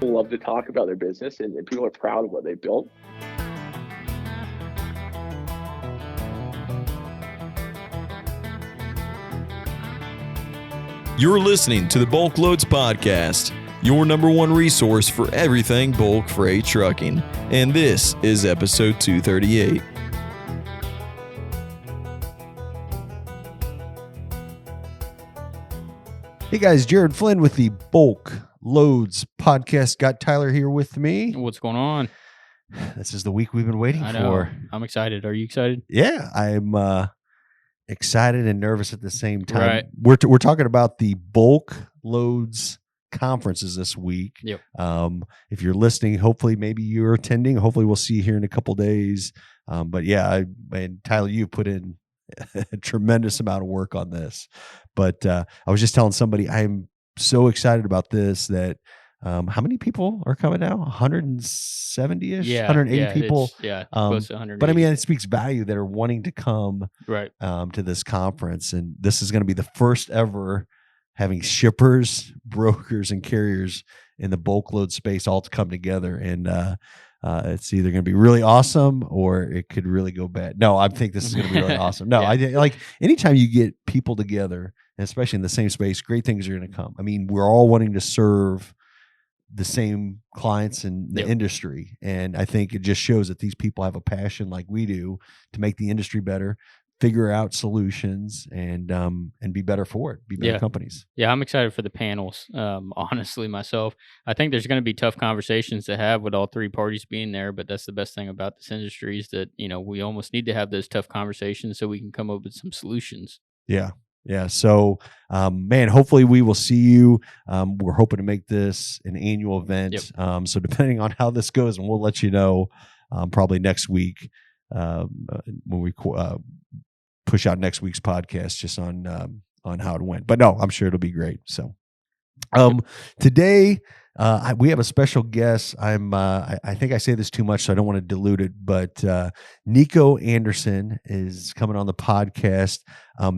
People love to talk about their business, and people are proud of what they built. You're listening to the BulkLoads podcast, your number one resource for everything bulk freight trucking. And this is episode 238. Hey guys, Jared Flynn with the BulkLoads podcast. Got Tyler here with me. What's going on? This is the week we've been waiting I know. for. I'm excited. Are you excited? Yeah, I'm excited and nervous at the same time. Right. We're talking about the BulkLoads conferences this week. Yep. If you're listening, hopefully maybe you're attending. Hopefully we'll see you here in a couple days. But yeah, and Tyler, you put in a tremendous amount of work on this. But I was just telling somebody I'm so excited about this that how many people are coming now? 170-ish? Yeah. 180 people? Close to 100. But I mean, it speaks value that are wanting to come right. to this conference. And this is going to be the first ever having shippers, brokers, and carriers in the bulk load space all to come together. And it's either going to be really awesome or it could really go bad. No, I think this is going to be really awesome. No, Yeah. I like anytime you get people together, and especially in the same space, great things are going to come. I mean, we're all wanting to serve the same clients in the Yep. industry. And I think it just shows that these people have a passion like we do to make the industry better, figure out solutions, and be better for it, be better Yeah. companies. Yeah, I'm excited for the panels. Honestly, myself, I think there's going to be tough conversations to have with all three parties being there. But that's the best thing about this industry is that we almost need to have those tough conversations so we can come up with some solutions. Yeah. Yeah. So, man, hopefully we will see you. We're hoping to make this an annual event. Yep. So depending on how this goes, and we'll let you know probably next week when we push out next week's podcast just on how it went. But no, I'm sure it'll be great. So today we have a special guest. I think I say this too much, so I don't want to dilute it, but Niko Anderson is coming on the podcast.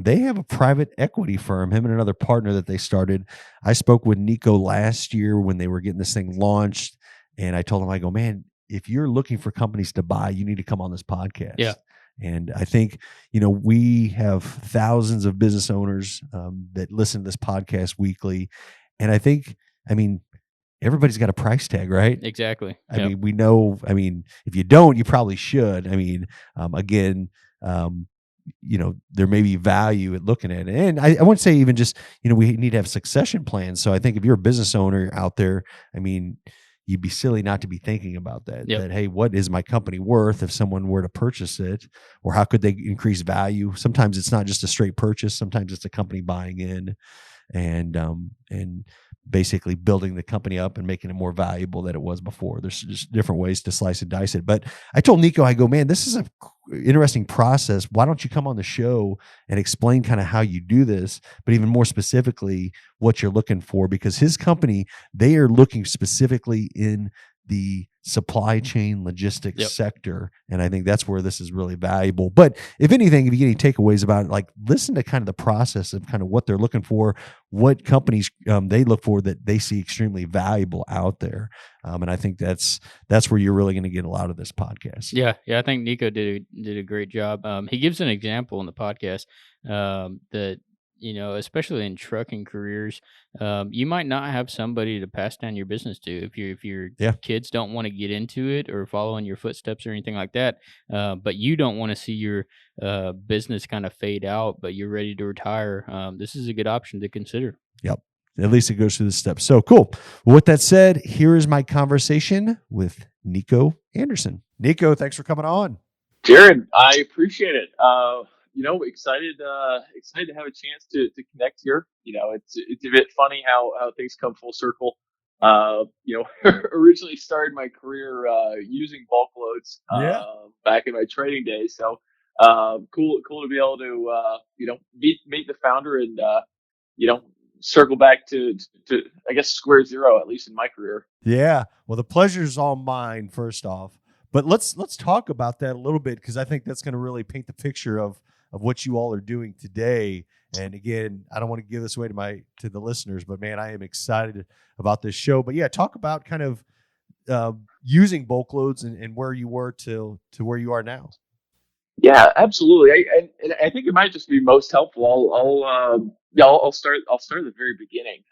They have a private equity firm, him and another partner that they started. I spoke with Niko last year when they were getting this thing launched, and I told him, I go, man, if you're looking for companies to buy, you need to come on this podcast. Yeah. And I think, we have thousands of business owners that listen to this podcast weekly. And I think, everybody's got a price tag, right? Exactly. I mean, we know, if you don't, you probably should. There may be value at looking at it. And I wouldn't say even just, we need to have succession plans. So I think if you're a business owner out there, you'd be silly not to be thinking about that. Yep. That, hey, what is my company worth if someone were to purchase it? Or how could they increase value? Sometimes it's not just a straight purchase. Sometimes it's a company buying in and basically building the company up and making it more valuable than it was before. There's just different ways to slice and dice it. But I told Niko, I go, man, this is an interesting process. Why don't you come on the show and explain kind of how you do this, but even more specifically what you're looking for? Because his company, they are looking specifically in the supply chain logistics Yep. sector. And I think that's where this is really valuable. But if anything, if you get any takeaways about it, like listen to kind of the process of kind of what they're looking for, what companies they look for that they see extremely valuable out there. And I think that's where you're really going to get a lot of this podcast. Yeah. I think Niko did a great job. He gives an example in the podcast that especially in trucking careers, you might not have somebody to pass down your business to if your kids don't want to get into it or follow in your footsteps or anything like that. But you don't want to see your business kind of fade out, but you're ready to retire. This is a good option to consider. Yep. At least it goes through the steps. So cool. Well, with that said, here is my conversation with Niko Anderson. Niko, thanks for coming on. Jared, I appreciate it. Excited to have a chance to connect here. It's a bit funny how things come full circle. Originally started my career using BulkLoads back in my trading days. So cool to be able to meet the founder and circle back to I guess square zero, at least in my career. Yeah. Well, the pleasure's all mine, first off. But let's talk about that a little bit, because I think that's going to really paint the picture of what you all are doing today. And again, I don't want to give this away to the listeners, but man, I am excited about this show. But yeah, talk about kind of using BulkLoads and where you were to where you are now. Yeah, absolutely. I think it might just be most helpful. I'll start at the very beginning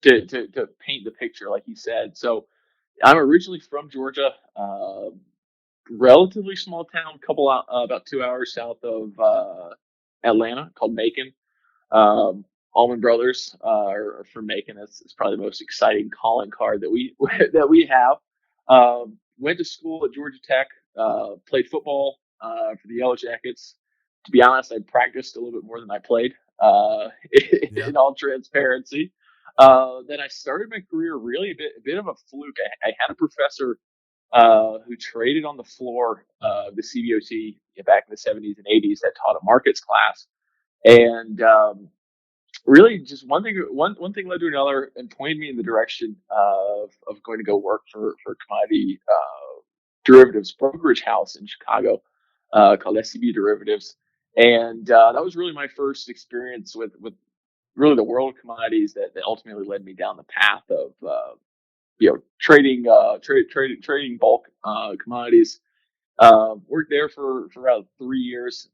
to paint the picture, like you said. So I'm originally from Georgia, relatively small town, about 2 hours south of Atlanta, called Macon. Allman Brothers are from Macon. That's probably the most exciting calling card that we that we have. Went to school at Georgia Tech. Played football for the Yellow Jackets. To be honest, I practiced a little bit more than I played. In all transparency. Then I started my career really a bit of a fluke. I had a professor who traded on the floor of the CBOT back in the 70s and 80s that taught a markets class. And really just one thing led to another and pointed me in the direction of going to go work for a commodity derivatives brokerage house in Chicago called SCB Derivatives. And that was really my first experience with really the world of commodities that ultimately led me down the path of trading bulk commodities. Worked there for about 3 years,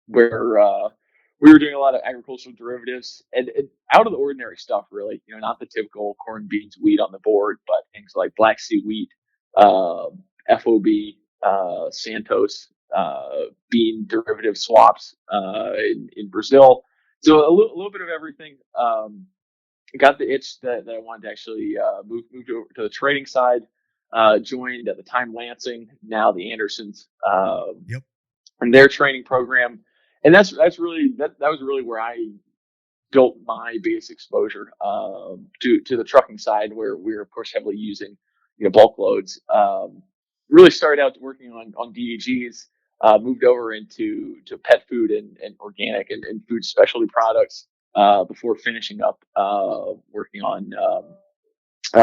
where we were doing a lot of agricultural derivatives and out of the ordinary stuff, really. Not the typical corn, beans, wheat on the board, but things like Black Sea wheat, FOB, Santos, bean derivative swaps in Brazil. So a little bit of everything. Got the itch that I wanted to actually move over to the trading side. Joined at the time Lansing, now the Andersons, and their training program. And that's really that was really where I built my base exposure to the trucking side, where we're of course heavily using BulkLoads. Really started out working on DDGs, moved over into pet food and organic and food specialty products before finishing up working on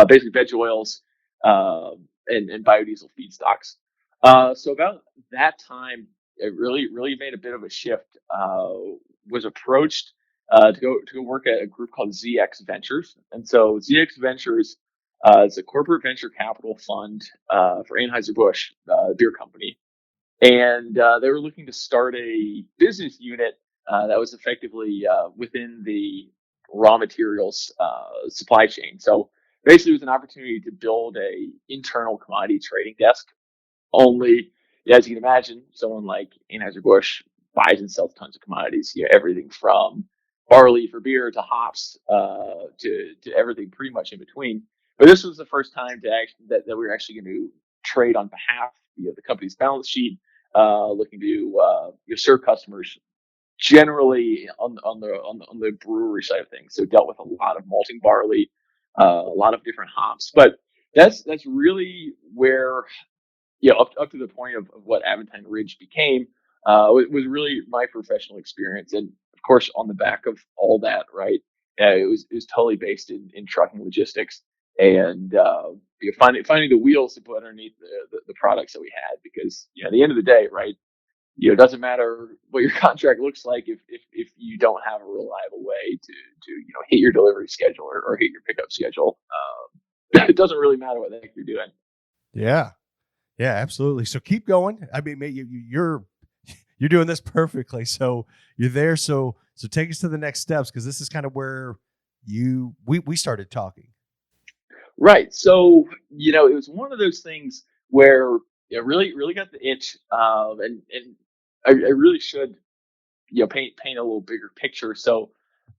basically veg oils and biodiesel feedstocks. So about that time, it really made a bit of a shift. Was approached to go work at a group called ZX Ventures, and so ZX Ventures is a corporate venture capital fund for Anheuser-Busch, the beer company, and they were looking to start a business unit that was effectively within the raw materials supply chain. So basically, it was an opportunity to build a internal commodity trading desk. Only, as you can imagine, someone like Anheuser-Busch buys and sells tons of commodities. Everything from barley for beer to hops to everything pretty much in between. But this was the first time that we were actually going to trade on behalf of the company's balance sheet, looking to serve customers generally on the brewery side of things. So dealt with a lot of malting barley, a lot of different hops. But that's really where up to the point of what Aventine Ridge became, was really my professional experience. And of course, on the back of all that, right, it was totally based in trucking logistics and finding the wheels to put underneath the products that we had. Because at the end of the day, right, it doesn't matter what your contract looks like if you don't have a reliable way to hit your delivery schedule or hit your pickup schedule. It doesn't really matter what the heck you're doing. Yeah. Yeah, absolutely. So keep going. I mean, you're doing this perfectly. So you're there. So take us to the next steps, because this is kind of where we started talking. Right. So it was one of those things where it really got the itch, and I really should paint a little bigger picture. So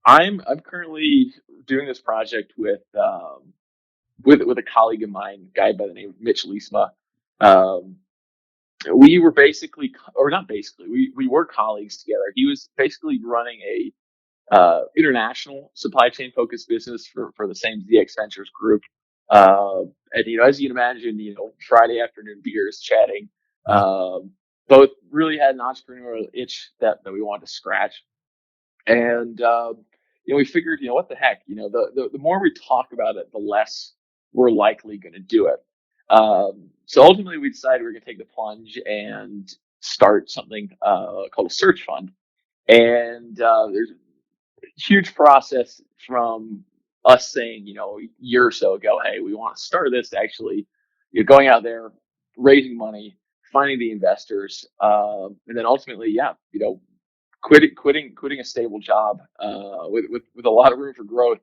I'm currently doing this project with a colleague of mine, a guy by the name of Mitch Liesma. We were basically, or not basically, we were colleagues together. He was basically running a international supply chain focused business for the same ZX Ventures group. And as you can imagine, Friday afternoon beers, chatting. Both really had an entrepreneurial itch that we wanted to scratch. And we figured, what the heck, the more we talk about it, the less we're likely going to do it. So ultimately, we decided we we're going to take the plunge and start something called a search fund. And there's a huge process from us saying, a year or so ago, hey, we want to start this, actually, going out there, raising money, finding the investors, and then ultimately, quitting a stable job with a lot of room for growth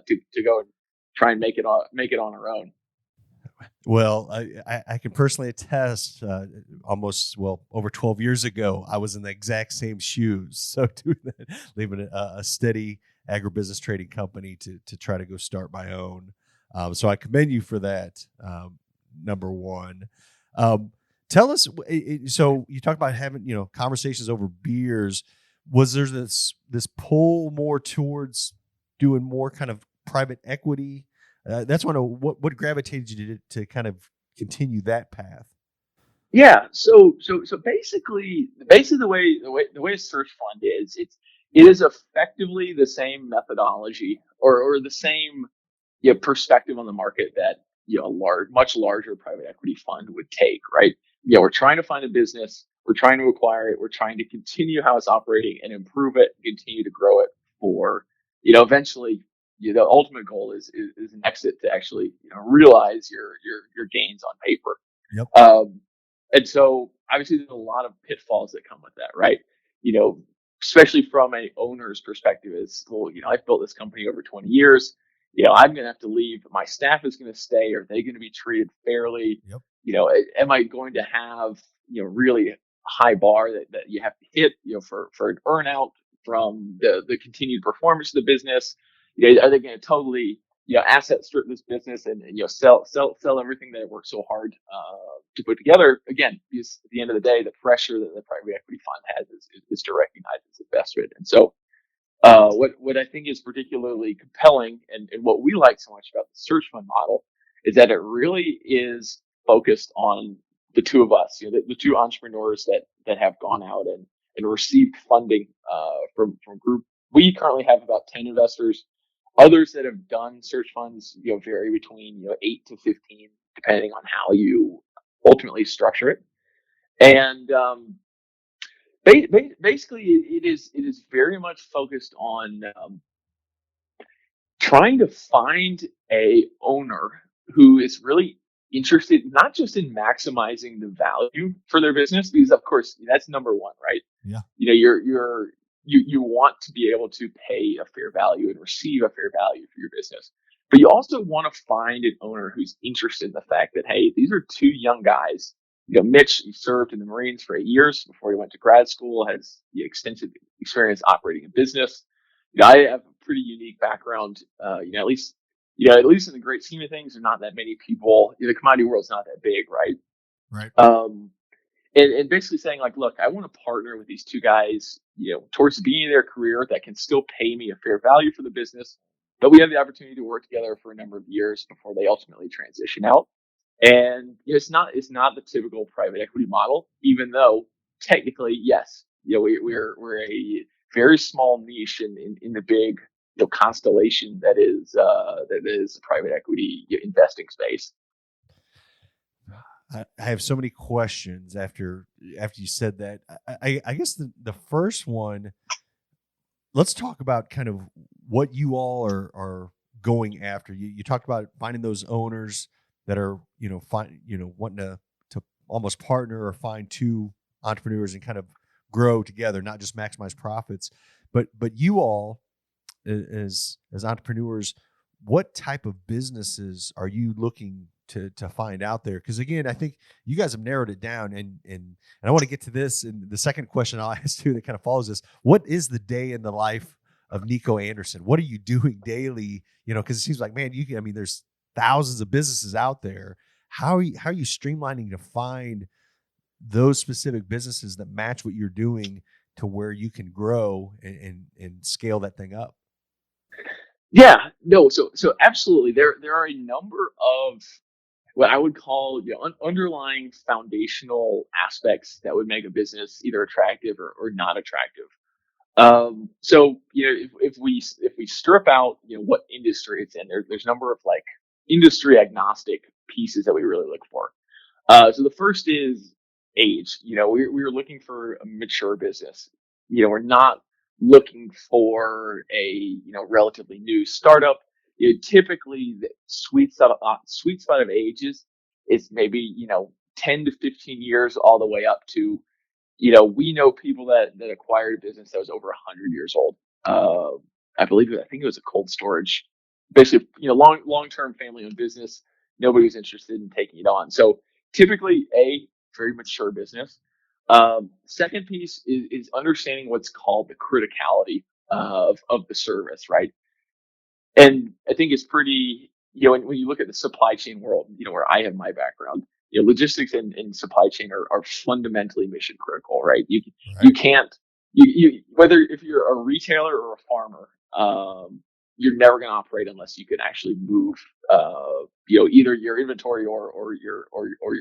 to go and try and make it on our own. Well, I can personally attest. Over 12 years ago, I was in the exact same shoes. So doing that, leaving a steady agribusiness trading company to try to go start my own. So I commend you for that. Number one. Tell us. So you talk about having conversations over beers. Was there this pull more towards doing more kind of private equity? That's what gravitated you to kind of continue that path. Yeah. So basically the way a search fund is, it is effectively the same methodology or the same perspective on the market that a much larger private equity fund would take, right? We're trying to find a business, we're trying to acquire it, we're trying to continue how it's operating and improve it, continue to grow it for eventually. The ultimate goal is an exit to actually realize your gains on paper. Yep. And so obviously there's a lot of pitfalls that come with that, right? Especially from a owner's perspective, is, well, I've built this company over 20 years. I'm going to have to leave. My staff is going to stay. Are they going to be treated fairly? Yep. Am I going to have, really high bar that you have to hit, for an earnout from the continued performance of the business? Are they going to totally, asset strip this business and sell everything that it worked so hard to put together? Again, because at the end of the day, the pressure that the private equity fund has is to recognize its investment. And so what I think is particularly compelling and what we like so much about the search fund model is that it really is focused on the two of us, the two entrepreneurs that have gone out and received funding from group. We currently have about 10 investors. Others that have done search funds, vary between 8 to 15, depending on how you ultimately structure it. And basically, it is very much focused on trying to find a owner who is really interested not just in maximizing the value for their business, because of course that's number one, right? Yeah. You want to be able to pay a fair value and receive a fair value for your business, but you also want to find an owner who's interested in the fact that, hey, these are two young guys. Mitch served in the Marines for 8 years before he went to grad school, has extensive experience operating a business. I have a pretty unique background. At least in the great scheme of things, there's not that many people. The commodity world's not that big, right? Right. And basically saying, like, look, I want to partner with these two guys, towards the beginning of their career that can still pay me a fair value for the business, but we have the opportunity to work together for a number of years before they ultimately transition out. And it's not the typical private equity model, even though technically, yes, we're a very small niche in the big constellation that is the private equity investing space. I have so many questions after you said that. I guess the first one, let's talk about kind of what you all are going after. You talked about finding those owners that are wanting to almost partner or find two entrepreneurs and kind of grow together, not just maximize profits. But you all as entrepreneurs, what type of businesses are you looking to find out there? Because again, I think you guys have narrowed it down, and I want to get to this. And the second question I'll ask too that kind of follows this: what is the day in the life of Niko Anderson? What are you doing daily? Because it seems like, man, there's thousands of businesses out there. How are you streamlining to find those specific businesses that match what you're doing to where you can grow and scale that thing up? Yeah, no, so absolutely. There are a number of what I would call underlying foundational aspects that would make a business either attractive or not attractive. So if we strip out what industry it's in, there's a number of like industry agnostic pieces that we really look for. So the first is age. We're looking for a mature business. We're not looking for a, relatively new startup, typically the sweet spot of ages is maybe, 10 to 15 years all the way up to, we know people that acquired a business that was over 100 years old. I think it was a cold storage, basically, long-term family-owned business. Nobody was interested in taking it on. So typically a very mature business. Second piece is understanding what's called the criticality of the service, right? And I think it's pretty, when you look at the supply chain world, where I have my background, logistics and supply chain are fundamentally mission critical, right? You can't, whether if you're a retailer or a farmer, you're never going to operate unless you can actually move, either your inventory or your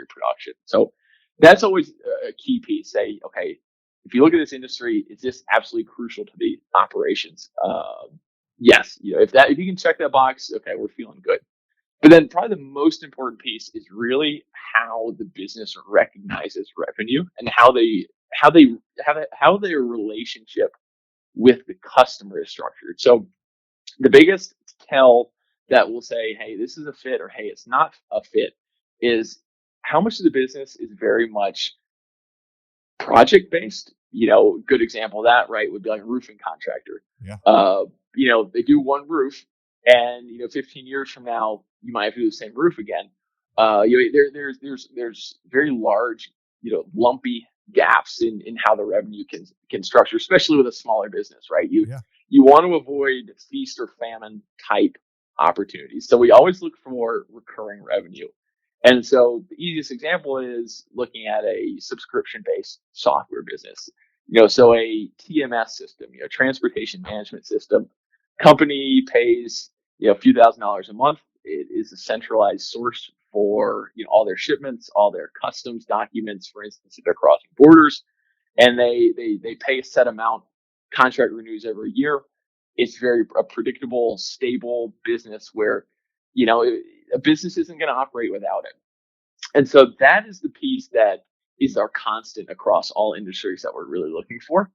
production. So that's always a key piece. Say, okay, if you look at this industry, is this absolutely crucial to the operations? Yes, if you can check that box, okay, we're feeling good. But then probably the most important piece is really how the business recognizes revenue and how their relationship with the customer is structured. So the biggest tell that will say, hey, this is a fit, or hey, it's not a fit, is how much of the business is very much project based. Good example of that, right, would be like a roofing contractor. Yeah. They do one roof, and 15 years from now, you might have to do the same roof again. There's very large, lumpy gaps in how the revenue can structure, especially with a smaller business, right? You want to avoid feast or famine type opportunities. So we always look for more recurring revenue. And so the easiest example is looking at a subscription-based software business. So a TMS system, transportation management system, company pays, a few $1,000s a month. It is a centralized source for, all their shipments, all their customs documents, for instance, if they're crossing borders, and they pay a set amount. Contract renews every year. It's very a predictable, stable business where, a business isn't going to operate without it. And so that is the piece that is our across all industries that we're really looking for.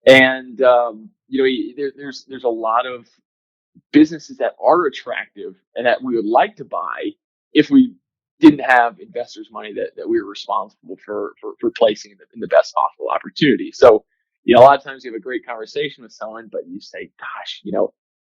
And, there's a lot of businesses that are attractive and that we would like to buy if we didn't have investors' money that we were responsible for placing in the best possible opportunity. So, a lot of times you have a great conversation with someone, but you say, gosh,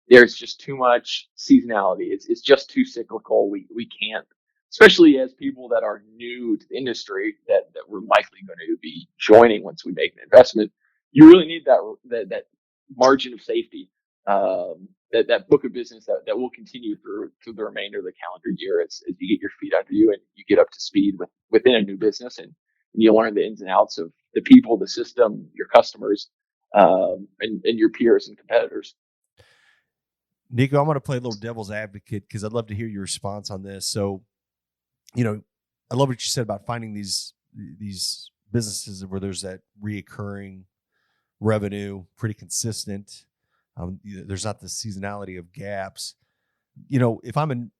there's just too much seasonality. It's just too cyclical. We can't, especially as people that are new to the industry that we're likely going to be joining once we make an investment. You really need that margin of safety, that book of business that will continue through the remainder of the calendar year as you get your feet under you and you get up to speed within a new business, and you learn the ins and outs of the people, the system, your customers, and your peers and competitors. Niko, I'm going to play a little devil's advocate because I'd love to hear your response on this. So, I love what you said about finding these businesses where there's that reoccurring revenue, pretty consistent. There's not the seasonality of gaps. If I'm an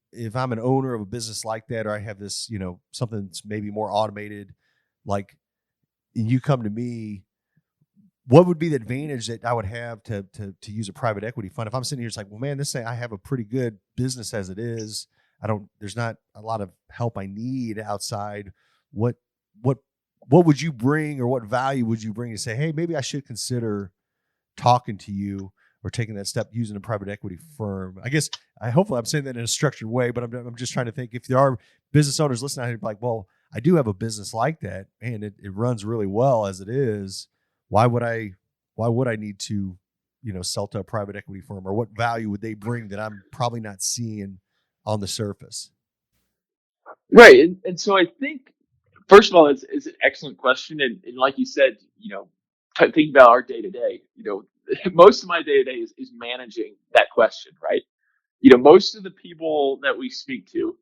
owner of a business like that, or I have this, something that's maybe more automated, like, and you come to me, what would be the advantage that I would have to use a private equity fund? If I'm sitting here, it's like, well, man, I have a pretty good business as it is. There's not a lot of help I need outside. What would you bring, or what value would you bring to say, hey, maybe I should consider talking to you or taking that step using a private equity firm? Hopefully I'm saying that in a structured way, but I'm just trying to think if there are business owners listening out here like, well, I do have a business like that and it runs really well as it is. Why would I need to, sell to a private equity firm, or what value would they bring that I'm probably not seeing on the surface? Right. And so I think, first of all, it's an excellent question. And like you said, think about our day to day, most of my day to day is managing that question, right? Most of the people that we speak to,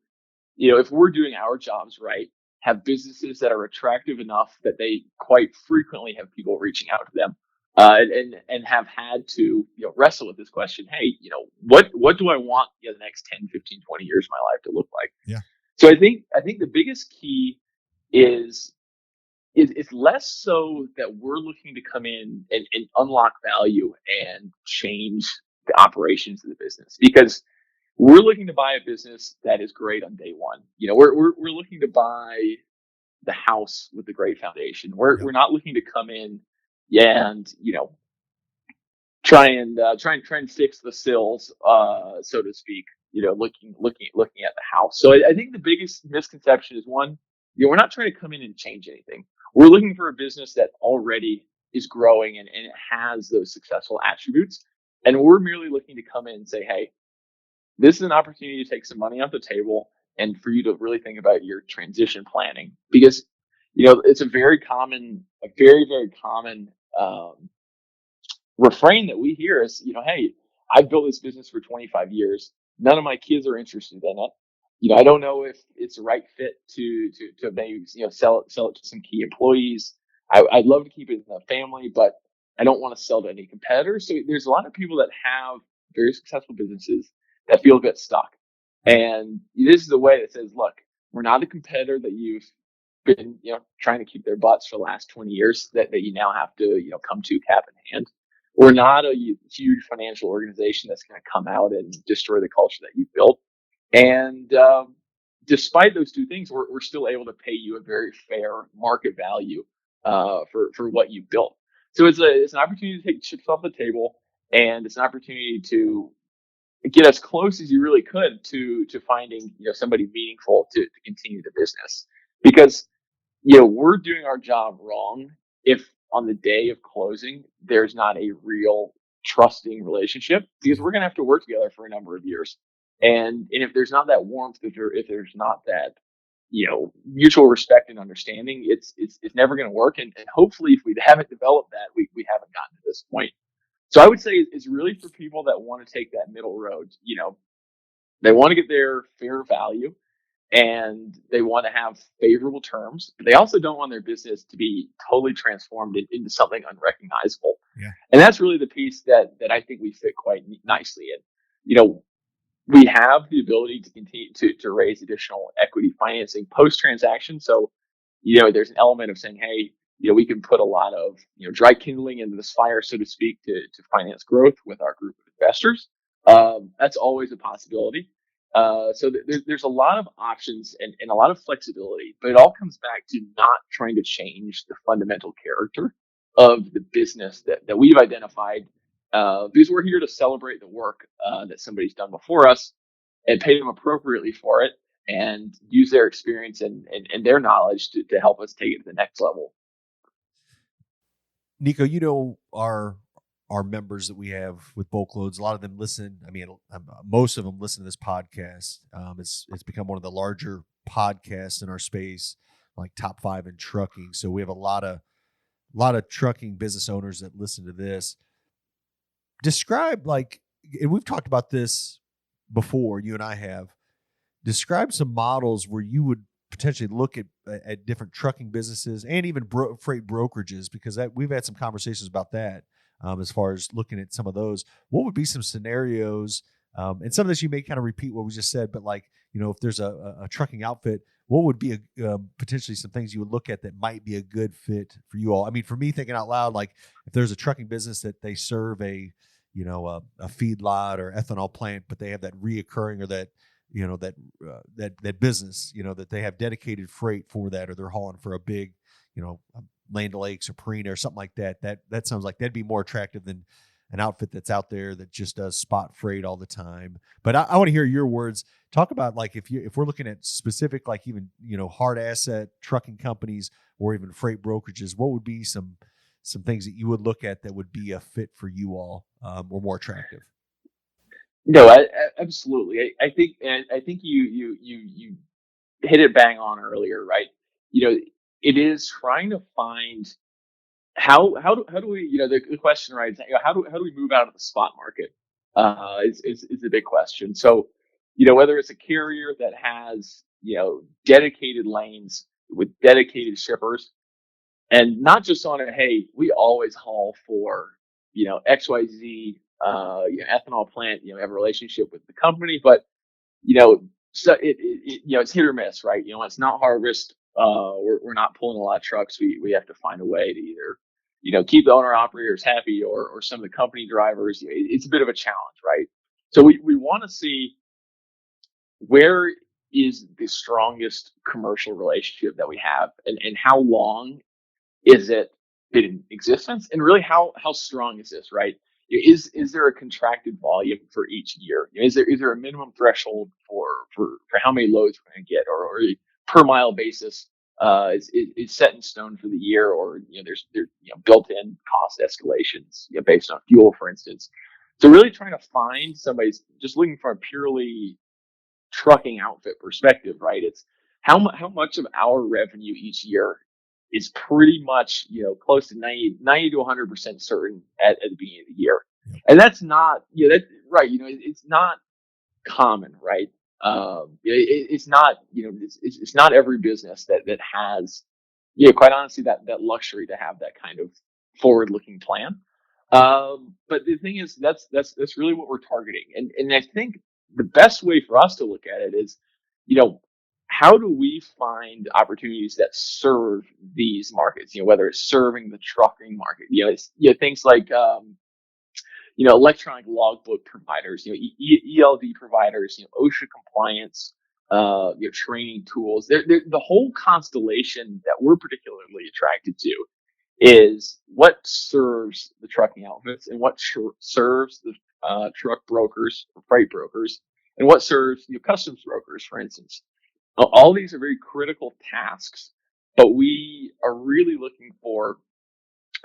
if we're doing our jobs right, have businesses that are attractive enough that they quite frequently have people reaching out to them, and have had to, wrestle with this question. Hey, what do I want the next 10, 15, 20 years of my life to look like? Yeah. So I think the biggest key is it's less so that we're looking to come in and unlock value and change the operations of the business, because we're looking to buy a business that is great on day one. We're looking to buy the house with the great foundation. We're not looking to come in and try and fix the sills, so to speak. Looking at the house. So I think the biggest misconception is, one, we're not trying to come in and change anything. We're looking for a business that already is growing and it has those successful attributes, and we're merely looking to come in and say, hey, this is an opportunity to take some money off the table and for you to really think about your transition planning, because it's a very very common refrain that we hear is, hey, I've built this business for 25 years. None of my kids are interested in it. I don't know if it's the right fit to maybe, sell it to some key employees. I'd love to keep it in the family, but I don't want to sell to any competitors. So there's a lot of people that have very successful businesses that feel a bit stuck. And this is the way that says, look, we're not a competitor that you've been, trying to keep their butts for the last 20 years that you now have to, come to cap in hand. We're not a huge financial organization that's going to come out and destroy the culture that you've built. And despite those two things, we're still able to pay you a very fair market value for what you've built. So it's an opportunity to take chips off the table, and it's an opportunity to get as close as you really could to finding somebody meaningful to continue the business. Because we're doing our job wrong if on the day of closing there's not a real trusting relationship, because we're going to have to work together for a number of years. And if there's not that warmth, if there's not that mutual respect and understanding, it's never going to work. And hopefully, if we haven't developed that, we haven't gotten to this point. So I would say it's really for people that want to take that middle road. They want to get their fair value, and they want to have favorable terms. But they also don't want their business to be totally transformed into something unrecognizable. Yeah. And that's really the piece that I think we fit quite nicely in. We have the ability to continue to raise additional equity financing post transaction. So, there's an element of saying, hey, we can put a lot of dry kindling into this fire, so to speak, to finance growth with our group of investors. That's always a possibility. So there's a lot of options and a lot of flexibility, but it all comes back to not trying to change the fundamental character of the business that we've identified, because we're here to celebrate the work that somebody's done before us and pay them appropriately for it, and use their experience and their knowledge to help us take it to the next level. Niko, our members that we have with BulkLoads, a lot of them listen. I mean, most of them listen to this podcast. It's become one of the larger podcasts in our space, like top 5 in trucking. So we have a lot of trucking business owners that listen to this. Describe, and we've talked about this before, you and I have. Describe some models where you would potentially look at different trucking businesses and even freight brokerages, because we've had some conversations about that. As far as looking at some of those, what would be some scenarios? And some of this you may kind of repeat what we just said, but if there's a trucking outfit, what would be potentially some things you would look at that might be a good fit for you all? I mean, for me, thinking out loud, if there's a trucking business that they serve a feedlot or ethanol plant, but they have that reoccurring or that business, that they have dedicated freight for that, or they're hauling for a big, Land O'Lakes or Purina or something like that. That sounds like that'd be more attractive than an outfit that's out there that just does spot freight all the time. But I want to hear your words. Talk about if we're looking at specific, even hard asset trucking companies or even freight brokerages, what would be some things that you would look at that would be a fit for you all, or more attractive? No, absolutely. I think you hit it bang on earlier, right? It is trying to find how do we, the question, right? How do we move out of the spot market? Is a big question. So, whether it's a carrier that has dedicated lanes with dedicated shippers, and not just on it, hey, we always haul for XYZ ethanol plant, have a relationship with the company, but so it's hit or miss, right? It's not harvest. we're not pulling a lot of trucks. We have to find a way to either, keep the owner operators happy or some of the company drivers. It's a bit of a challenge, right? So we want to see where is the strongest commercial relationship that we have, and how long is it been in existence, and really how strong is this, right? Is there a contracted volume for each year? Is there a minimum threshold for how many loads we're going to get, or a per mile basis is set in stone for the year, or there's built-in cost escalations based on fuel, for instance. So really trying to find somebody's just looking for a purely trucking outfit perspective, right? It's how much of our revenue each year is pretty much, close to 90 to 100% certain at the beginning of the year. And that's not, that's right. It's not common, right? It's not, it's not every business that has, quite honestly, that luxury to have that kind of forward looking plan. But the thing is, that's really what we're targeting. And I think the best way for us to look at it is, how do we find opportunities that serve these markets? Whether it's serving the trucking market, it's things like electronic logbook providers, ELD providers, OSHA compliance, training tools. The whole constellation that we're particularly attracted to is what serves the trucking outfits, and what serves the truck brokers, freight brokers, and what serves customs brokers, for instance. All these are very critical tasks, but we are really looking for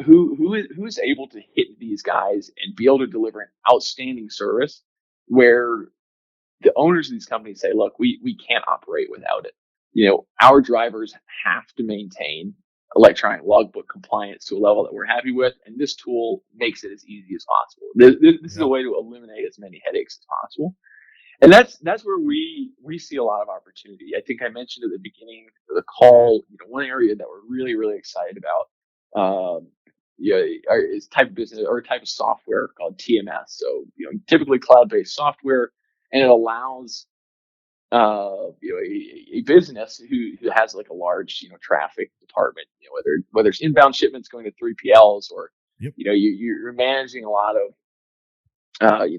who is able to hit these guys and be able to deliver an outstanding service where the owners of these companies say, look, we can't operate without it. Our drivers have to maintain electronic logbook compliance to a level that we're happy with, and this tool makes it as easy as possible. This is a way to eliminate as many headaches as possible. And that's where we see a lot of opportunity. I think I mentioned at the beginning of the call, one area that we're really, really excited about, is type of business or type of software called TMS. So, typically cloud-based software, and it allows, a business who has like a large, traffic department, whether it's inbound shipments going to 3PLs, or, you're managing a lot of,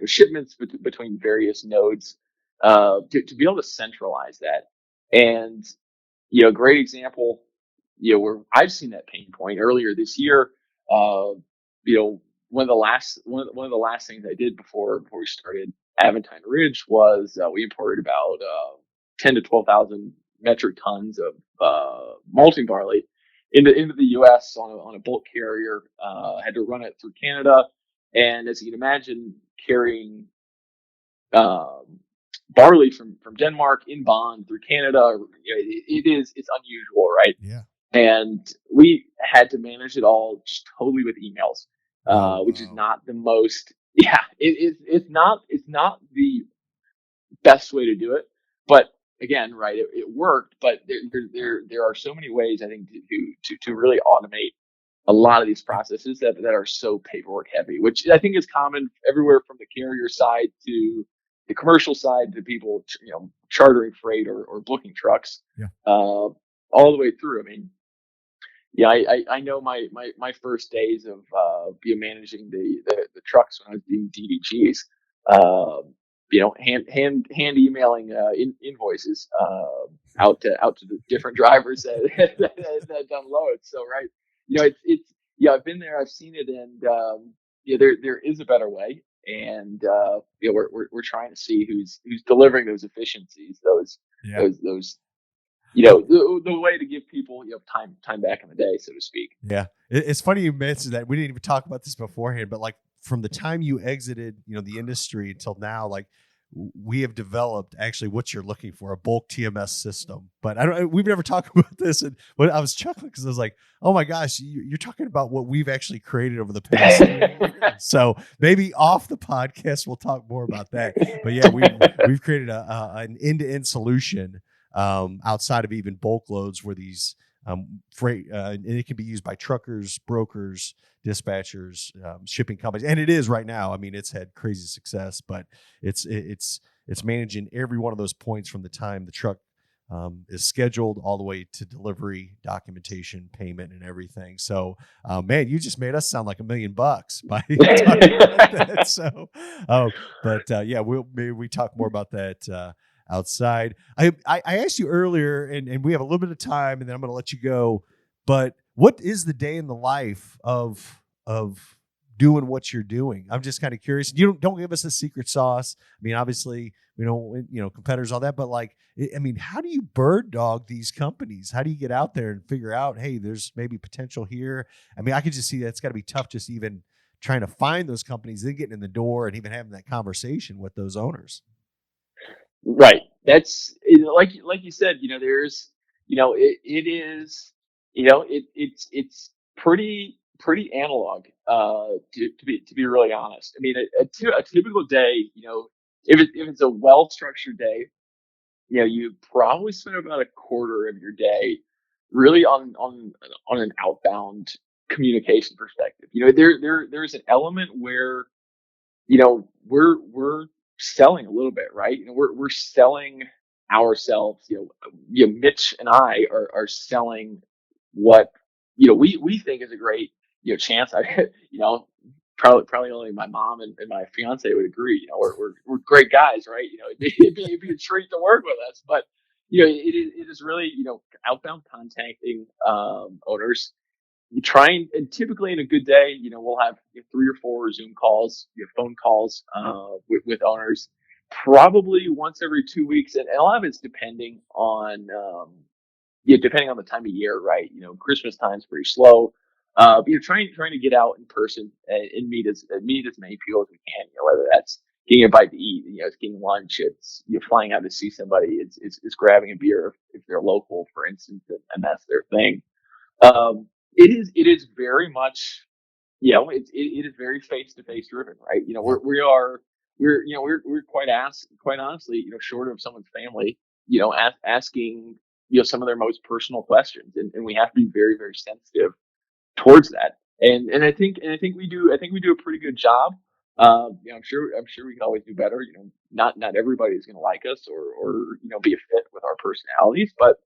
shipments between various nodes, to be able to centralize that. And, a great example, where I've seen that pain point earlier this year, one of the last things I did before we started Aventine Ridge was, we imported about, 10 to 12,000 metric tons of, malting barley into the U.S. on a bulk carrier, had to run it through Canada. And as you can imagine, carrying barley from Denmark in bond through Canada, it's unusual, right? Yeah. And we had to manage it all just totally with emails, which is not the most. Yeah, it's not the best way to do it. But again, right, it worked. But there are so many ways, I think, to really automate a lot of these processes that are so paperwork heavy, which I think is common everywhere from the carrier side to the commercial side to people, chartering freight or booking trucks, all the way through. I mean, I know my first days of managing the trucks when I was doing DDGs, hand emailing invoices out to the different drivers that done loads. So right. It's I've been there, I've seen it, and there is a better way, and we're trying to see who's delivering those efficiencies, those the way to give people time back in the day, so to speak. Yeah, it's funny you mentioned that. We didn't even talk about this beforehand, but like from the time you exited the industry until now, like we have developed actually what you're looking for, a bulk TMS system. But we've never talked about this. And when I was chuckling because I was like, oh my gosh, you're talking about what we've actually created over the past years. So maybe off the podcast, we'll talk more about that. But yeah, we've created an end-to-end solution outside of even BulkLoads, where these freight, and it can be used by truckers, brokers, dispatchers, shipping companies, and it is right now. I mean, it's had crazy success, but it's managing every one of those points from the time the truck is scheduled all the way to delivery, documentation, payment, and everything. So, man, you just made us sound like $1 million by talking about that. So, yeah, maybe we talk more about that outside. I asked you earlier, and we have a little bit of time, and then I'm going to let you go. But what is the day in the life of doing what you're doing? I'm just kind of curious. You don't give us a secret sauce. I mean, obviously, we don't, competitors, all that, but like, I mean, how do you bird dog these companies? How do you get out there and figure out, hey, there's maybe potential here? I mean, I could just see that it's got to be tough just even trying to find those companies, then getting in the door and even having that conversation with those owners. Right. That's like you said, there's, it is, it's pretty analog, to be really honest. I mean, a typical day, if it's a well-structured day, you probably spend about a quarter of your day really on an outbound communication perspective. There's an element where, we're selling a little bit, right? We're selling ourselves. Mitch and I are selling what, we think is a great, chance. Probably only my mom and my fiance would agree. We're great guys, right? It'd be a treat to work with us, but it is really, outbound contacting owners. You try and typically in a good day, we'll have 3 or 4 Zoom calls, phone calls with owners, probably once every 2 weeks, and a lot of it's depending on depending on the time of year, right? Christmas time's pretty slow. You're trying to get out in person and meet as many people as we can. Whether that's getting a bite to eat, it's getting lunch, it's flying out to see somebody, it's grabbing a beer if they're local, for instance, and that's their thing. It is very much, it is very face to face driven, right? We're quite honestly, short of someone's family, asking, some of their most personal questions, and we have to be very, very sensitive towards that. And I think we do a pretty good job. I'm sure we can always do better. Not everybody's going to like us or be a fit with our personalities, but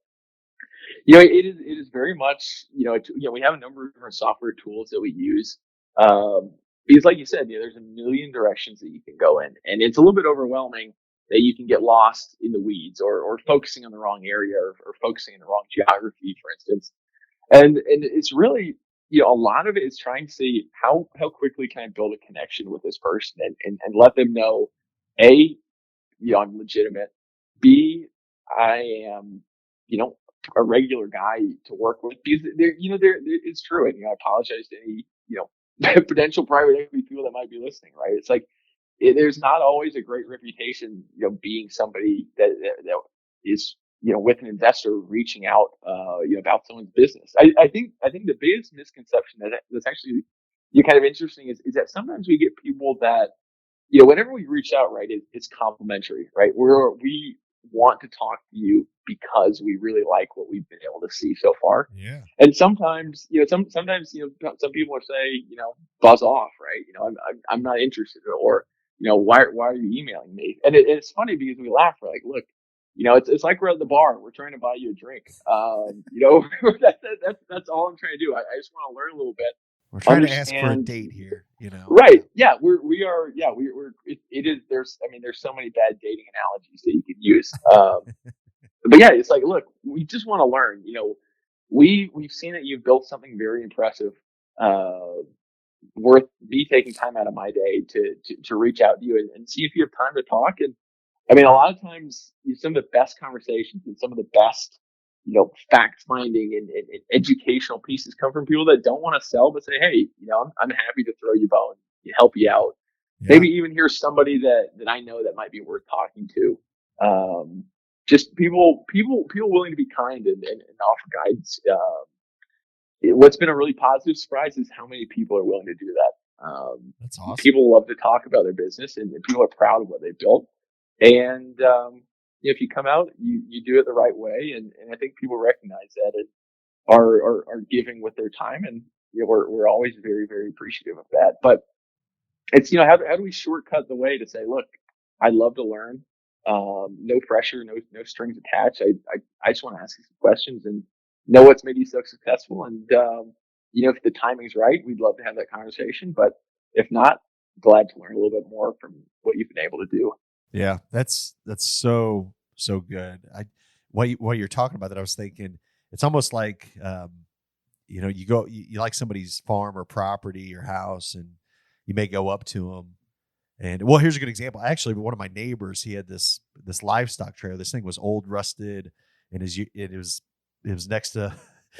it is very much, we have a number of different software tools that we use. Because like you said, there's a million directions that you can go in, and it's a little bit overwhelming that you can get lost in the weeds or focusing on the wrong area or focusing on the wrong geography, for instance. And it's really, a lot of it is trying to see how quickly can I build a connection with this person and let them know, A, I'm legitimate. B, I am, a regular guy to work with, because it's true. And, I apologize to any, potential private equity people that might be listening, right? It's like, there's not always a great reputation, being somebody that is, with an investor reaching out, about someone's business. I think the biggest misconception that's actually, kind of interesting is that sometimes we get people that, whenever we reach out, right, it's complimentary, right? We want to talk to you because we really like what we've been able to see so far. Yeah. And sometimes, sometimes, some people will say, buzz off, right? I'm not interested, or, why are you emailing me? And it's funny because we laugh. We're like, look, it's like we're at the bar. We're trying to buy you a drink. That's all I'm trying to do. I just want to learn a little bit. We're trying to ask for a date here, Right. Yeah. We're it is, there's so many bad dating analogies that you could use. But yeah, it's like, look, we just want to learn, we've seen that you've built something very impressive, worth me taking time out of my day to reach out to you and see if you have time to talk. And a lot of times some of the best conversations and some of the best, fact finding and educational pieces come from people that don't want to sell, but say, hey, I'm happy to throw you a bone, help you out. Yeah. Maybe even hear somebody that I know that might be worth talking to. Just people willing to be kind and offer guidance. What's been a really positive surprise is how many people are willing to do that. That's awesome. People love to talk about their business, and people are proud of what they've built. And if you come out, you do it the right way, and I think people recognize that and are giving with their time, and we're always very, very appreciative of that. But it's how do we shortcut the way to say, look, I'd love to learn. no pressure, no strings attached. I just want to ask you some questions and know what's made you so successful. And if the timing's right, we'd love to have that conversation. But if not, glad to learn a little bit more from what you've been able to do. Yeah, that's so good. While you're talking about that, I was thinking it's almost like you like somebody's farm or property or house, and you may go up to them. And well, here's a good example. Actually, one of my neighbors, he had this livestock trailer. This thing was old, rusted, and it was next to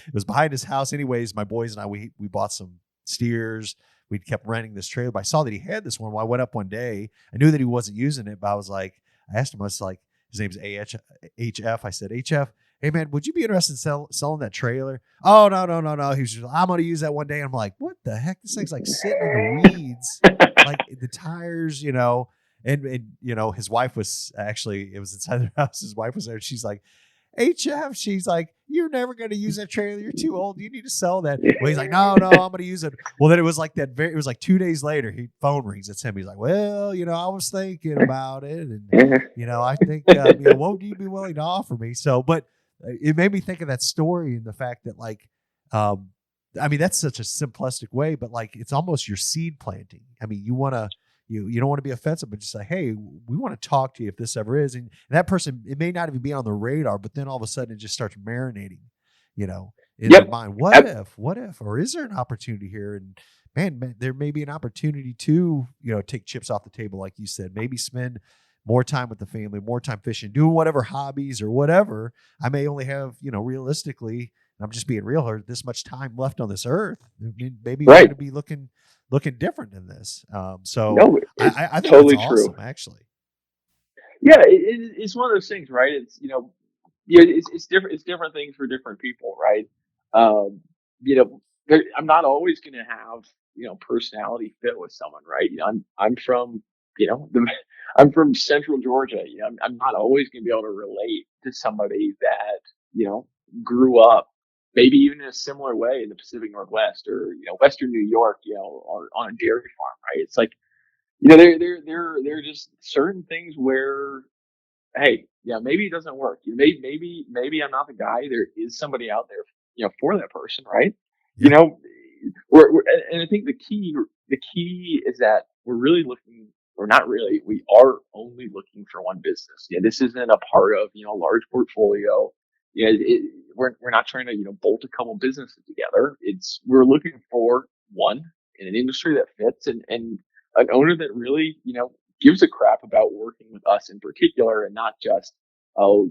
it was behind his house. Anyways, my boys and I we bought some steers. We kept renting this trailer, but I saw that he had this one. Well, I went up one day. I knew that he wasn't using it, but I asked him, I was like, his name's HF. I said, HF, hey man, would you be interested in selling that trailer? Oh, no. He was just, I'm going to use that one day. And I'm like, what the heck? This thing's like sitting in the weeds, like the tires, and his wife was actually, it was inside their house. His wife was there. She's like, HF, she's like, you're never going to use that trailer. You're too old. You need to sell that. Well, he's like, no, I'm going to use it. Well, then it was like it was like 2 days later, phone rings. It's him. He's like, well, I was thinking about it. And, I think, what would you be willing to offer me? So, but it made me think of that story and the fact that that's such a simplistic way, but like, it's almost your seed planting. I mean, you want to, you don't want to be offensive, but just say, hey, we want to talk to you if this ever is. And that person, it may not even be on the radar, but then all of a sudden it just starts marinating, in their mind. What if, or is there an opportunity here? And man, there may be an opportunity to, take chips off the table. Like you said, maybe spend more time with the family, more time fishing, doing whatever hobbies or whatever. I may only have, realistically, and I'm just being real here, this much time left on this earth. I mean, maybe we're going to be looking different than this. So I think totally that's awesome, true. Actually. Yeah, it's one of those things, right? It's it's different. It's different things for different people, right? I'm not always going to have personality fit with someone, right? I'm from I'm from Central Georgia. I'm not always going to be able to relate to somebody that grew up maybe even in a similar way in the Pacific Northwest or Western New York, on a dairy farm, right? It's like there are just certain things where, hey, maybe it doesn't work. Maybe I'm not the guy. There is somebody out there, for that person, right? Yeah. And I think the key is that we're really looking, or not really, we are only looking for one business. This isn't a part of, a large portfolio. We're not trying to, bolt a couple businesses together. We're looking for one in an industry that fits and an owner that really, gives a crap about working with us in particular and not just, I'll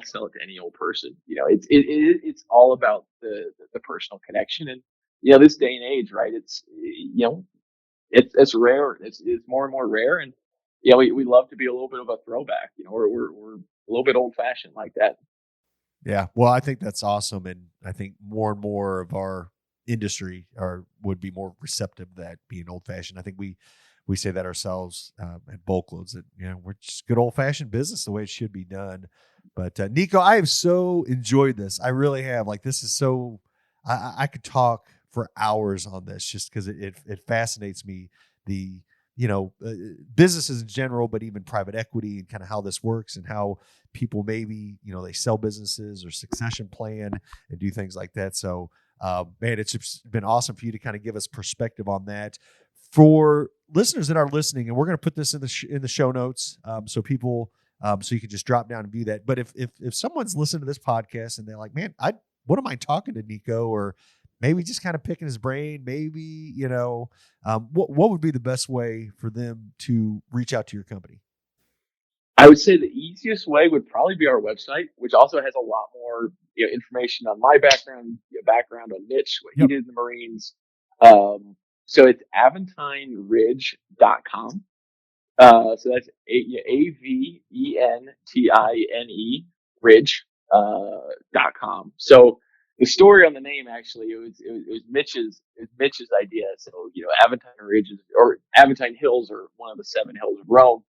sell it to any old person. It's all about the personal connection. And, this day and age, right? It's rare. It's more and more rare. And, we love to be a little bit of a throwback, we're a little bit old fashioned like that. Yeah. Well, I think that's awesome. And I think more and more of our industry would be more receptive to that being old fashioned. I think we say that ourselves at BulkLoads that, we're just good old fashioned business the way it should be done. But Niko, I have so enjoyed this. I really have. Like, this is so, I could talk for hours on this just because it fascinates me. The, businesses in general, but even private equity and kind of how this works and how people maybe, they sell businesses or succession plan and do things like that. So, man, it's just been awesome for you to kind of give us perspective on that. For listeners that are listening, and we're going to put this in the show notes, so people, so you can just drop down and view that. But if someone's listening to this podcast and they're like, man, what am I talking to Niko, or maybe just kind of picking his brain, maybe, what would be the best way for them to reach out to your company? I would say the easiest way would probably be our website, which also has a lot more information on my background, on Mitch, what he did in the Marines. So it's AventineRidge.com. So that's AVENTINE Ridge.com. So the story on the name, actually, it was Mitch's idea. So, Aventine Ridge or Aventine Hills are one of the 7 hills of Rome.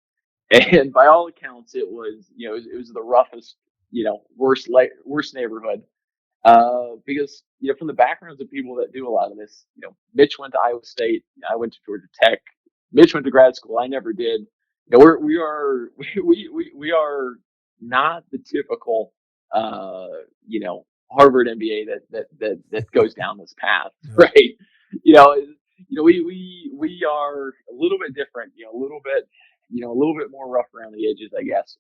And by all accounts, it was the roughest, worst neighborhood. Because, from the backgrounds of people that do a lot of this, Mitch went to Iowa State. I went to Georgia Tech. Mitch went to grad school. I never did. you know, we are not the typical, you know, Harvard MBA that goes down this path, right? You know, we are a little bit different, you know, a little bit more rough around the edges, I guess.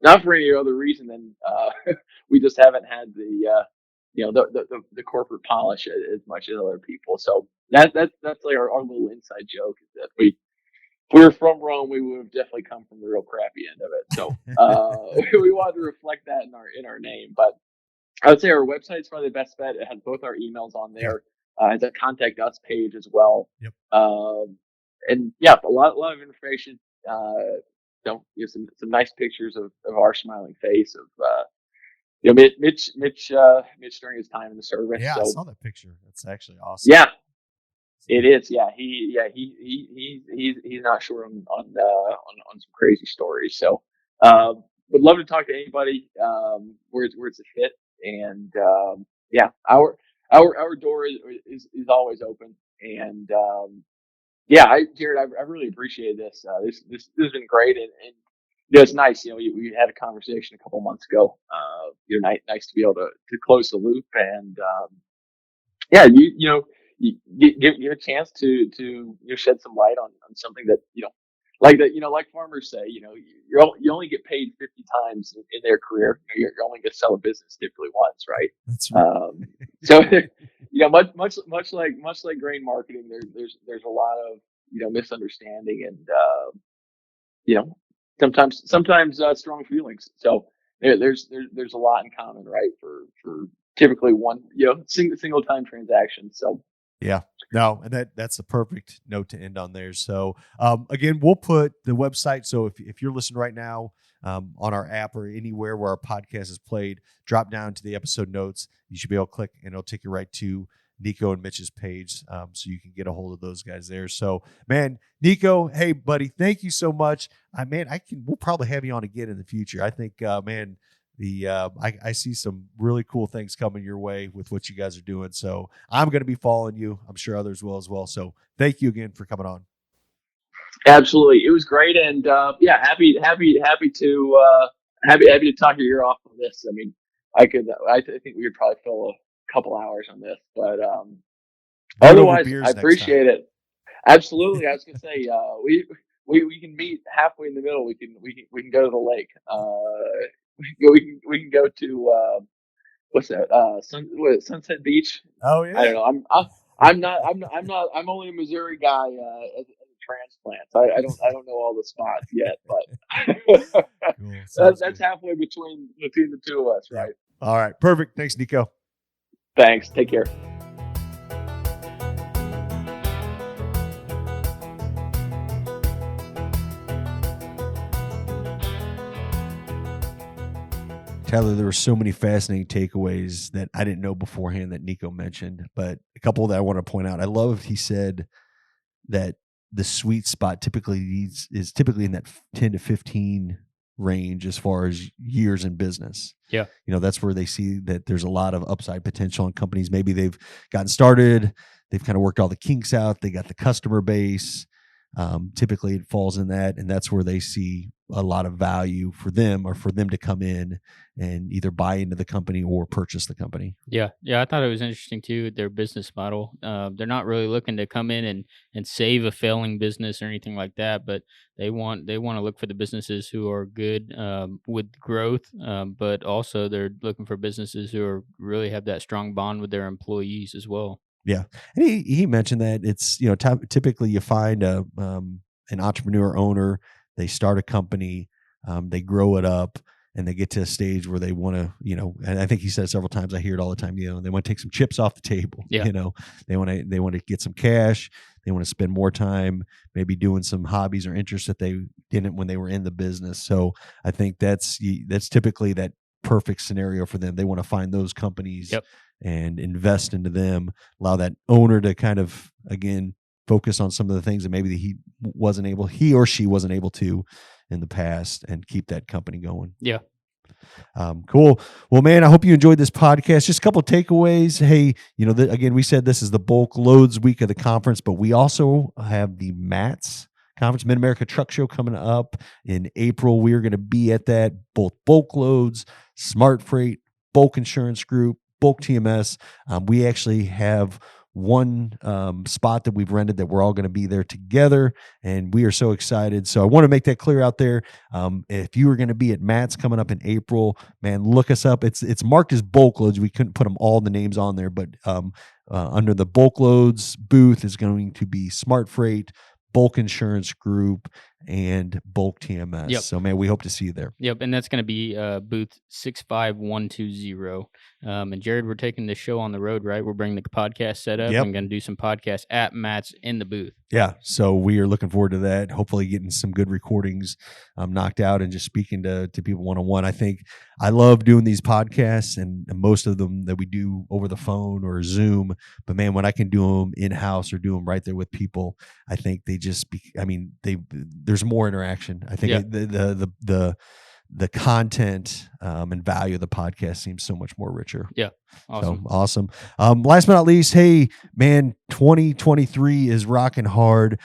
Not for any other reason than we just haven't had the you know the corporate polish as much as other people. So that's like our little inside joke is that if we were from Rome, we would have definitely come from the real crappy end of it. So we wanted to reflect that in our name. But I would say our website's probably the best bet. It has both our emails on there. It's a contact us page as well. Yep. And yeah, a lot of information. Some nice pictures of our smiling face of you know, Mitch during his time in the service. Yeah, so, I saw that picture. That's actually awesome. Yeah, it is. Yeah, he's not short on some crazy stories. So, would love to talk to anybody where it's a fit. And yeah, our door is always open. And yeah, Jared, I really appreciate this. This has been great, and you know, it's nice. You know, we had a conversation a couple months ago. You know, nice to be able to close the loop, and yeah, you know, you give a chance to you know, shed some light on something that, you know, like that, you know, like farmers say, you know, you only get paid 50 times in their career. You know, you're only going to sell a business typically once, right? That's right. So you know, much like grain marketing, there's a lot of, you know, misunderstanding and you know, sometimes strong feelings. So there's a lot in common, right? For typically one, you know, single time transactions. So yeah, no, and that's a perfect note to end on there. So again, we'll put the website. So if you're listening right now on our app or anywhere where our podcast is played, drop down to the episode notes. You should be able to click and it'll take you right to Niko and Mitch's page, so you can get a hold of those guys there. So, man, Niko, hey, buddy, thank you so much. We'll probably have you on again in the future. I think, man, I see some really cool things coming your way with what you guys are doing. So I'm going to be following you. I'm sure others will as well. So thank you again for coming on. Absolutely, it was great, and yeah, happy to talk your ear off on this. I mean, I think we could probably fill a couple hours on this, but otherwise, I appreciate it. Absolutely, I was gonna say we can meet halfway in the middle. We can go to the lake. We can go to what's that? Sunset Beach. Oh yeah. I don't know. I'm only a Missouri guy as a transplant. So I don't know all the spots yet, but cool. That's halfway between the two of us, right? All right, perfect. Thanks, Niko. Thanks. Take care. Tyler, there were so many fascinating takeaways that I didn't know beforehand that Niko mentioned, but a couple that I want to point out. I love he said that the sweet spot is typically in that 10 to 15 range as far as years in business. Yeah. You know, that's where they see that there's a lot of upside potential in companies. Maybe they've gotten started, they've kind of worked all the kinks out, they got the customer base. Typically it falls in that, and that's where they see a lot of value for them, or for them to come in and either buy into the company or purchase the company. Yeah. I thought it was interesting too, their business model. They're not really looking to come in and save a failing business or anything like that, but they want to look for the businesses who are good with growth, but also they're looking for businesses who really have that strong bond with their employees as well. Yeah, and he mentioned that it's, you know, typically you find an entrepreneur owner, they start a company, they grow it up, and they get to a stage where they want to, you know, and I think he said several times, I hear it all the time, you know, they want to take some chips off the table. Yeah. You know, they want to get some cash, they want to spend more time maybe doing some hobbies or interests that they didn't when they were in the business. So I think that's typically that perfect scenario for them. They want to find those companies. Yep. And invest into them, allow that owner to kind of, again, focus on some of the things that maybe he or she wasn't able to in the past, and keep that company going. Yeah. Cool. Well, man, I hope you enjoyed this podcast. Just a couple of takeaways. Hey, you know, again, we said this is the BulkLoads week of the conference, but we also have the MATS Conference, Mid-America Truck Show coming up in April. We are going to be at that, both BulkLoads, Smart Freight, Bulk Insurance Group, Bulk TMS. We actually have one spot that we've rented that we're all going to be there together, and we are so excited. So I want to make that clear out there. If you are going to be at Matt's coming up in April, man, look us up. It's marked as BulkLoads. We couldn't put them all the names on there, but under the BulkLoads booth is going to be Smart Freight, Bulk Insurance Group, and Bulk TMS. Yep. So, man, we hope to see you there. Yep, and that's going to be booth 65120. And Jared, we're taking this show on the road, right? We're bringing the podcast set up. Yep. I'm going to do some podcasts at Matt's in the booth. Yeah, so we are looking forward to that. Hopefully getting some good recordings knocked out and just speaking to people one-on-one. I think I love doing these podcasts, and most of them that we do over the phone or Zoom. But, man, when I can do them in-house or do them right there with people, I think they just there's more interaction. I think the content and value of the podcast seems so much more richer. Yeah. Awesome. So awesome. Last but not least, hey, man, 2023 is rocking hard.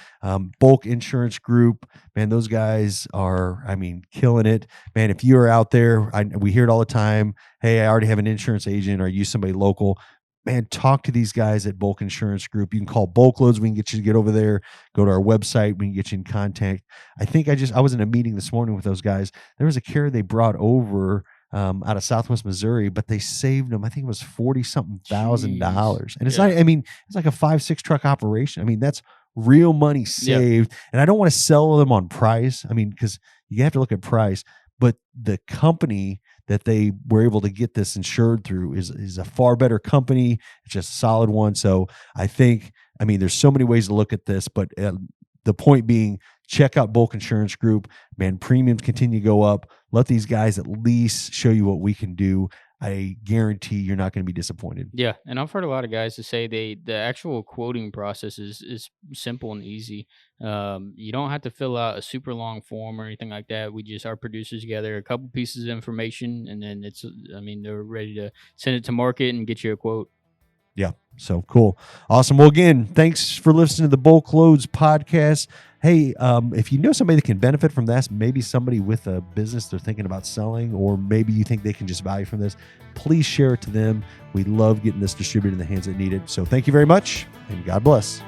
Bulk Insurance Group, man, those guys are, killing it. Man, if you're out there, we hear it all the time. Hey, I already have an insurance agent, or use somebody local. Man, talk to these guys at Bulk Insurance Group. You can call BulkLoads. We can get you to get over there. Go to our website. We can get you in contact. I think I was in a meeting this morning with those guys. There was a carrier they brought over out of Southwest Missouri, but they saved them. I think it was $40-something thousand. And it's not, it's like a 5-6 truck operation. That's real money saved. Yeah. And I don't want to sell them on price. Because you have to look at price, but the company that they were able to get this insured through is a far better company. It's just a solid one. So I think, there's so many ways to look at this, but the point being, check out Bulk Insurance Group. Man, premiums continue to go up. Let these guys at least show you what we can do. I guarantee you're not going to be disappointed. Yeah, and I've heard a lot of guys to say the actual quoting process is simple and easy. You don't have to fill out a super long form or anything like that. Our producers gather a couple pieces of information, and then they're ready to send it to market and get you a quote. Yeah, so cool. Awesome. Well, again, thanks for listening to the BulkLoads podcast. Hey, if you know somebody that can benefit from this, maybe somebody with a business they're thinking about selling, or maybe you think they can just value from this, please share it to them. We love getting this distributed in the hands that need it. So thank you very much, and God bless.